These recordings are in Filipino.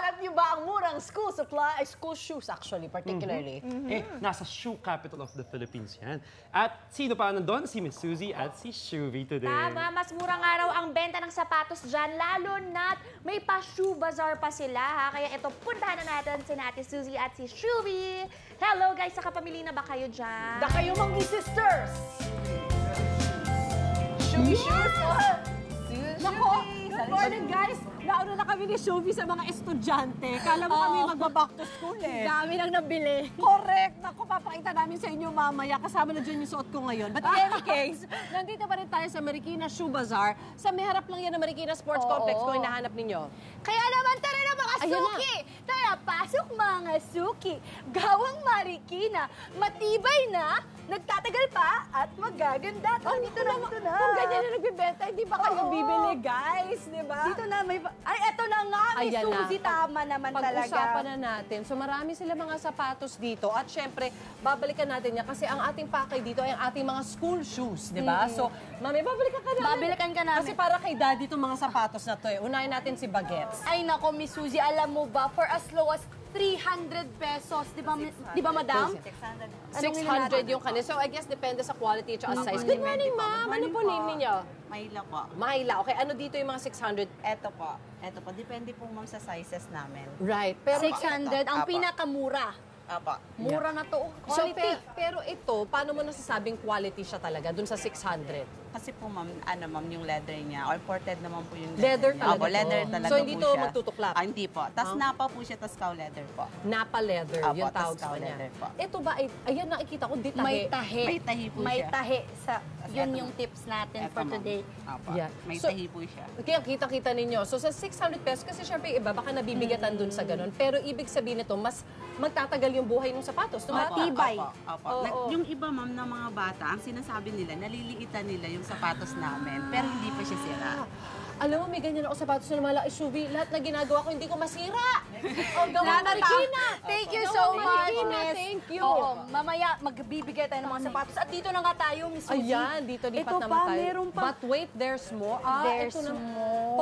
Hinahanap niyo ba ang murang school supply, school shoes actually, particularly? Nasa shoe capital of the Philippines yan. At sino pa nandun? Si Miss Suzy at si Shuvi today. Tama, mas mura nga raw ang benta ng sapatos dyan, lalo na't may pa-shoe bazaar pa sila, ha? Kaya ito, puntahan na natin si Ate Suzy at si Shuvi. Hello guys, nakapamili na ba kayo dyan? Da kayo mga sisters! Shuvi shoes! Nako, good morning guys! Nauna na kami ni Shuvi sa mga estudyante. Kala mo kami magba-back to school eh. Dami nang nabili. Correct! Naku, papakita namin sa inyo mamaya. Kasama na dyan yung suot ko ngayon. But in any case, nandito pa rin tayo sa Marikina Shoe Bazaar. Sa may harap lang yan ng Marikina Sports Complex kung hinahanap ninyo. Kaya naman tara na mga Ayan suki! Tara, pasok mga suki! Gawang Marikina, matibay na, nagtatagal pa, at magaganda. Dito na. Kung ganyan na nagbibenta, hindi ba kayo bibili guys? Di ba? Dito na, ay, eto na nga, Miss Ayan na. Suzy, tama naman talaga. Pag-usapan na natin. So marami sila mga sapatos dito. At syempre, babalikan natin yan kasi ang ating pakay dito ay ang ating mga school shoes, di ba? So, mami, babalikan ka namin. Babalikan ka namin. Kasi para kay daddy itong mga sapatos na to eh. Unahin natin si Bagets. Ay nako, Miss Suzy, alam mo ba, for as low as 300 pesos, di ba madam? 600 yung kanila. So I guess depende sa quality at size. Good morning, ma'am. Ano po name niyo? Mahila po. Mahila. Okay, ano dito yung mga 600? Ito po. Depende po ma'am sa sizes namin. Right. Pero 600, ang Apo. pinakamura. Apo. Mura na to. So, Quality. pero ito, paano mo nasasabing quality siya talaga dun sa 600? Kasi po ma'am, yung leather niya, or imported naman po yung Leather niya. talaga Opo, to? leather talaga So, hindi po to siya. magtutuklap? Hindi po. Tapos napa po siya, tapos cow leather po. Napa leather, Apo, yung tawag tas sa cow kanya. leather po. Ito ba, ayan nakikita ko, di tahi. May tahi. May tahi po May siya. tahi. Yun eto, yung tips natin Eto, for ma'am. today. Apo. Yeah. May So, tahi po siya. Kaya kita-kita ninyo. So sa 600 pesos, kasi syempre yung iba, baka nabibigatan dun sa ganun. Pero ibig sabihin nito, mas magtatagal yung buhay ng sapatos. No? Opo, Matibay. opo. Oo. Yung iba ma'am na mga bata, ang sinasabi nila, naliliitan nila yung sapatos namin, pero hindi pa siya sira. Alam mo, may ganyan ako sapatos na malaki SUV. Lahat na ginagawa ko, hindi ko masira. O, gawa Lahat na Marikina. Thank you Gawa so much, Marikina. Miss. Thank you. Oo, mamaya magbibigay tayo ng mga sapatos. At dito na nga tayo, Miss Suzy. Ayan, dito lipat Ito naman pa, tayo. meron pa. But wait, there's more. There's ito na. more.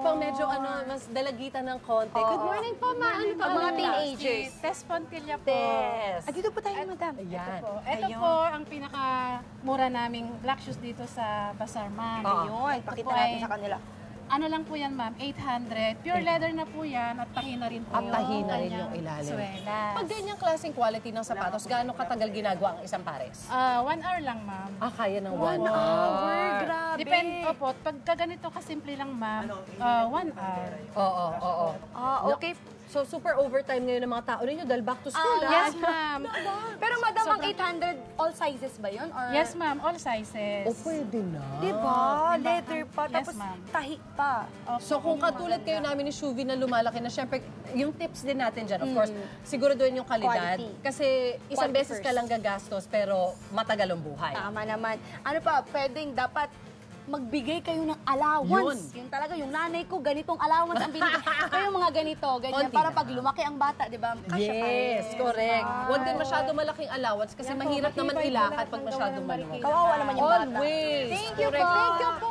Pang medyo mas dalagitan ng konti. Good morning po, ma. Ano pa? Mga teenagers. Tess Pontilla po. Tess. At dito po tayo, madam. Ayan. Ito po ang pinakamura naming black shoes dito sa Bazaar, ma'am. Ayun, Ito pakita po natin ay- sa kanila. Ano lang po yan, ma'am? 800. Pure leather na po yan at tahi na rin po At tahi na rin kanyang yung ilalim. Swelas. Pag ganyang klaseng quality ng sapatos, gaano katagal ginagawa ang isang pares? 1 hour lang, ma'am. Kaya ng 1 1 hour, grabe. Depende, opo. Pagka ganito kasimple lang, ma'am, 1 hour. Oo. Okay. So, super overtime ngayon ng mga tao ninyo dahil back to school, Yes, ma'am. Pero madam, ang 800, all sizes ba yun? Or... Yes, ma'am. All sizes. Pwede na. Diba? Leather pa, Yes, tapos ma'am. tahi pa. So kung katulad kayo namin ni Shuvi na lumalaki na, syempre, yung tips din natin dyan, of course, siguraduhin yung kalidad. Quality. Kasi isang Quality beses first. ka lang gagastos, pero matagal ang buhay. Tama naman. Ano pa, dapat magbigay kayo ng allowance. Yun talaga, yung nanay ko, ganitong allowance ang binigay. Kayo mga ganito, ganyan, Konti para lang. pag lumaki ang bata, di ba? Kasya pa Yes, rin. correct. Huwag din masyado malaking allowance kasi Yan po, mahirap naman matibay po ilakad lahat pag ng masyadong gawa ng maluwag. Kawawa naman yung bata. Always. Thank you Correct. po. Thank you po.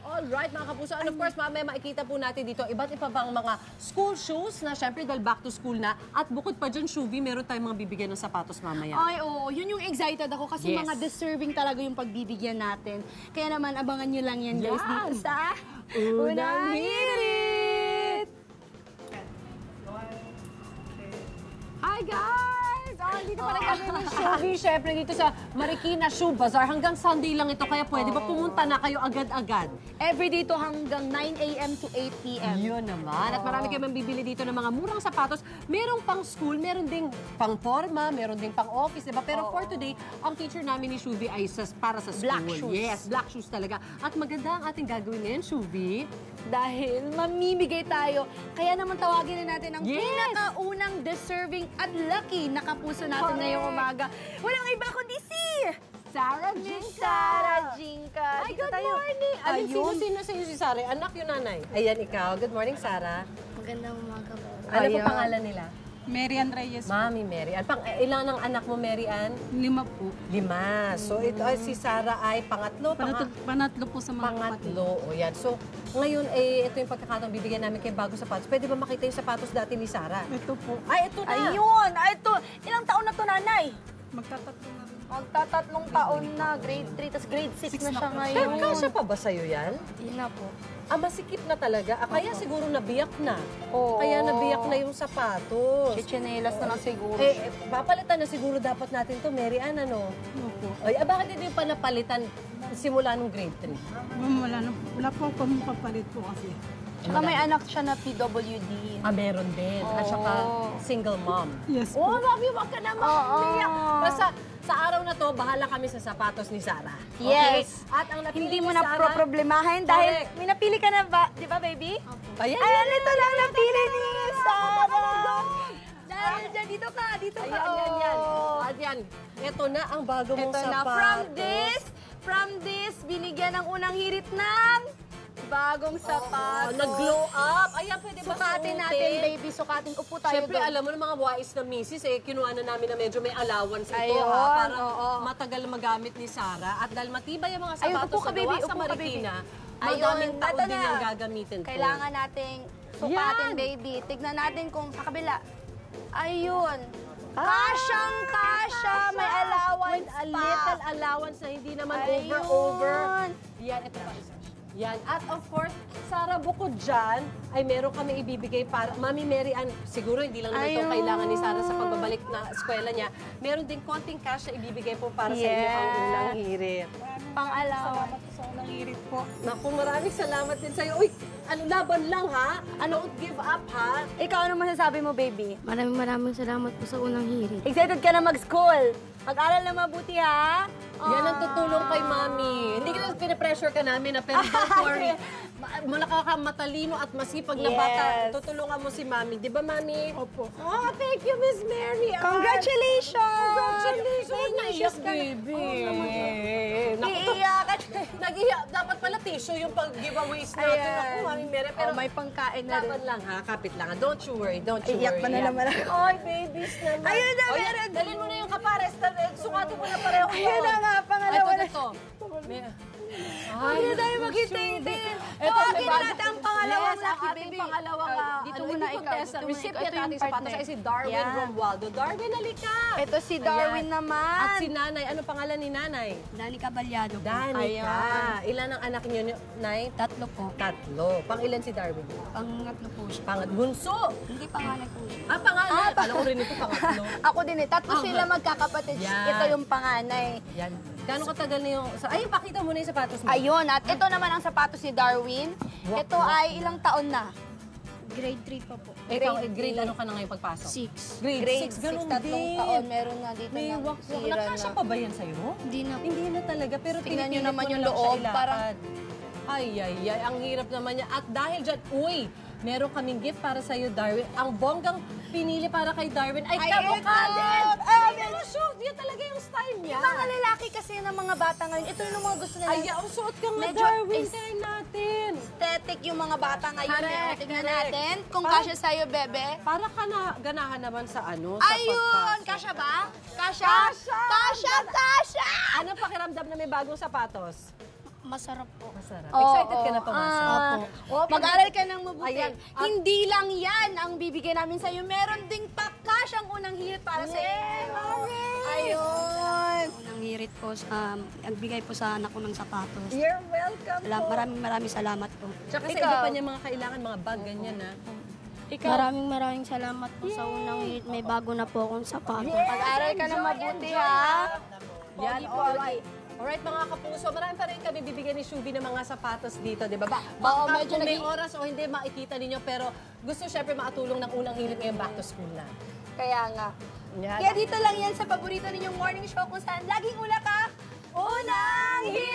Alright, mga kapuso. And of course, mamaya makikita po natin dito iba't iba pang mga school shoes na syempre dahil back to school na. At bukod pa dyan, Shuvi, meron tayong mga bibigyan ng sapatos mamaya. Ay, oo. Yun yung excited ako kasi Yes. mga deserving talaga yung pagbibigyan natin. Kaya naman, abangan nyo lang yan, guys, dito sa Unang Hirit! Hi, guys! Dito pa rin kami ni Shuvi, syempre dito sa Marikina Shoe Bazaar. Hanggang Sunday lang ito, kaya pwede ba pumunta na kayo agad-agad? every dito hanggang 9 a.m. to 8 p.m. Yun naman. At marami kayong bibili dito ng mga murang sapatos. Merong pang school, meron ding pang forma, meron ding pang office, diba? Pero for today, ang feature namin ni Shuvi ay para sa school. Black shoes. Yes, black shoes talaga. At maganda ang ating gagawin ngayon, Shuvi. Dahil mamimigay tayo. Kaya naman tawagin na natin ang Yes! pinakaunang deserving at lucky na kapuso natin ngayong umaga. Walang iba kundi si Sarah Jinka. Sarah Jinka. Ay, Dito good tayo. morning! Ayun. Sino si Sarah? Anak yung nanay. Ayan, ikaw. Good morning, Sarah. Magandang umaga po. Ano po Ayan. pangalan nila? Marian Reyes po. Mami Mary Ann. Ilan ang anak mo, Mary Ann? 5 po. 5. So, ito si Sarah ay pangatlo. Panatlo po sa mga kapatid. Pangatlo. O yan. So, ngayon, ito yung pagkakataon bibigyan namin kay bagong sapatos. Pwede ba makita yung sapatos dati ni Sarah? Ito po. Ay, ito na. Ayun! Ay, ito. Ilang taon na to, nanay? Magtatatlo na rin. Magtatatlong taon na. Grade 3, tas grade 6 na siya Pero ngayon. kasya pa ba sa'yo yan? Hindi na po. Masikip na talaga. Kaya siguro nabiyak na. Oo. Kaya nabiyak na yung sapatos. Chichinelas na lang siguro. Papalitan na siguro dapat natin to, Mary Ann, ano? Opo. Ay, bakit hindi pa napalitan simula nung grade 3? Ma'am, wala po akong papalit po kasi. Tsaka may anak siya na PWD. Meron din. At saka single mom. Yes po. Oh, mami, wag ka naman. Umiyak. Basta sa araw na to, bahala kami sa sapatos ni Sarah. Yes. At ang napili Hindi ni mo na Sarah, problemahin dahil Correct. may napili ka na ba? Di ba, baby? Ayan, Ayan, ito lang napili ni Sarah. Dahil dyan, dito ka. Yan. At yan, ito na ang bago mong Ito na. sapatos. From this, binigyan ng unang hirit ng bagong sapatos. Nag-glow up. Ayan, pwede ba Sukatin natin, baby. Sukatin. Upo tayo Siyempre, doon. alam mo ng mga wais na misis, kinuha na namin na medyo may allowance ito, Ayun, para oo. matagal magamit ni Sarah. At dahil matibay ang mga Ayun, sapatos upo ka, na gawa baby, sa upo ka, Marikina, baby. madaming Ayun, tao eto din na. ang gagamitin to. Kailangan nating sukatin, Yan. baby. Tignan natin kung sa kabila. Ayun. Kasyang-kasya. May allowance With a pa. little allowance na hindi naman Ayun. over. Yan, ito pa isa. Yan. At of course, Sarah, bukod dyan, ay meron kami ibibigay para, Mami Mary Ann, siguro hindi lang naman ito Ayun. kailangan ni Sarah sa pagbabalik na eskwela niya. Meron din konting cash na ibibigay po para sa inyo ang Yes. unang hirit. Pang-allowance. Salamat sa unang hirit po. Naku, maraming salamat din sa'yo. Uy, laban lang ha? Don't give up ha? Ikaw, ano masasabi mo, baby? Maraming salamat po sa unang hirit. Excited ka na mag-school. Mag-aral na mabuti, ha? Yan ang tutulong kay Mami. Hindi ka pinapressure ka namin na pero don't worry. Matalino at masipag na bata. Yes. Tutulungan mo si Mami. Di ba, Mami? Opo. Oh, thank you, Miss Mary. Congratulations! Congratulations! Naiyak, baby. Iiyak ka. Nag-iyak. Dapat pala tissue yung pag-giveaways natin. Ayan. Ako, Mami Mary. Pero may pangkain na rin. laban lang ha, kapit lang ha. Don't you worry, don't you Iiyak worry. pa na Yan. naman ako. Ay, babies naman. Ayun na, O, yan, meron. dalhin mo na yung kapares. Sukatin mo na pareho yun. Ayun na nga, pangalawa Ay, na. ito. Ay, na tayo maghintay-hintay. Ito, Akin na natin ang pangalawang yes, lucky ang ating baby. pangalawang Dito ano, muna hindi ikaw. contestant, Dito muna recipient ikaw. Ito yung natin sapatos partner. ay si Darwin Yan. Romualdo. Darwin, halika! Ito si Darwin Ayan. naman. At si Nanay, ano pangalan ni Nanay? Dani Cabalyado po. Danica. Ilan ang anak niyo, Nay? 3 po. 3. Pang ilan si Darwin? Pangatlo po siya. Bunso! Hindi panganay po siya. Pangalan. Alam ko rin ito, pangatlo. Ako din eh. Tatlo sila magkakapatid. Yan. Ito yung panganay. Yan. Gano'ng katagal na yung... Ayun, pakita mo na yung sapatos mo. Ayun, at ito naman ang sapatos ni Darwin. Ito ay ilang taon na? Grade 3 pa po. Ikaw, grade ano ka na ngayon pagpasok? 6. Grade 6, ganun tatlong din. taon. Meron na dito May ng wak-wak. sira Nakasya na. pa ba yan sa'yo? Hindi na po. Hindi na talaga, pero Tingnan nyo pinipilit naman mo yung na lang siya loob, ilakad. parang- Ay, ang hirap naman niya. At dahil dyan, meron kaming gift para sa'yo, Darwin. Ang bonggang pinili para kay Darwin ay Ay, kabukaden! ito! Ay, pero shoot! Yan talaga yung style niya. Yung mga lalaki kasi ng mga bata ngayon, ito yung mga gusto nila. Ay, ang suot ka nga, Medyo Darwin. is- Tingnan natin. Aesthetic yung mga bata ngayon. Correct, Tingnan correct. natin kung Parang- kasya sa'yo, bebe. Para ka na ganahan naman sa ano, sa Ayun! pagpasok. Kasya ba? Kasya? Kasya! Kasya! Kasya! Ano pakiramdam na may bagong sapatos? Masarap po. Masarap. Oo, Excited ka na oo. pumasok? Mag-aral ka ng mabuti. Ayan. At- Hindi lang yan ang bibigyan namin sa'yo. Meron ding pakasyang unang hirit para sa'yo. Ayun. Unang hirit po, nagbigay po sa anak ko ng sapatos. You're welcome po. Maraming salamat po. Tsaka sa Ikaw. iba pa niya mga kailangan, mga bag, ganyan na. Maraming salamat po sa unang hirit. May bago na po akong sapatos. Mag-aral ka ng mabuti, ha? Yan, alright. Alright mga kapuso, marami pa rin kami bibigyan ni Shubi ng mga sapatos dito, di ba? Oo, Baka medyo kung may naging- oras o hindi, makikita ninyo. Pero gusto syempre makatulong ng unang hirit ngayon back to school na. Kaya nga. Yan. Kaya dito lang yan sa paborito ninyong morning show kung saan laging ula ka. Unang hirit!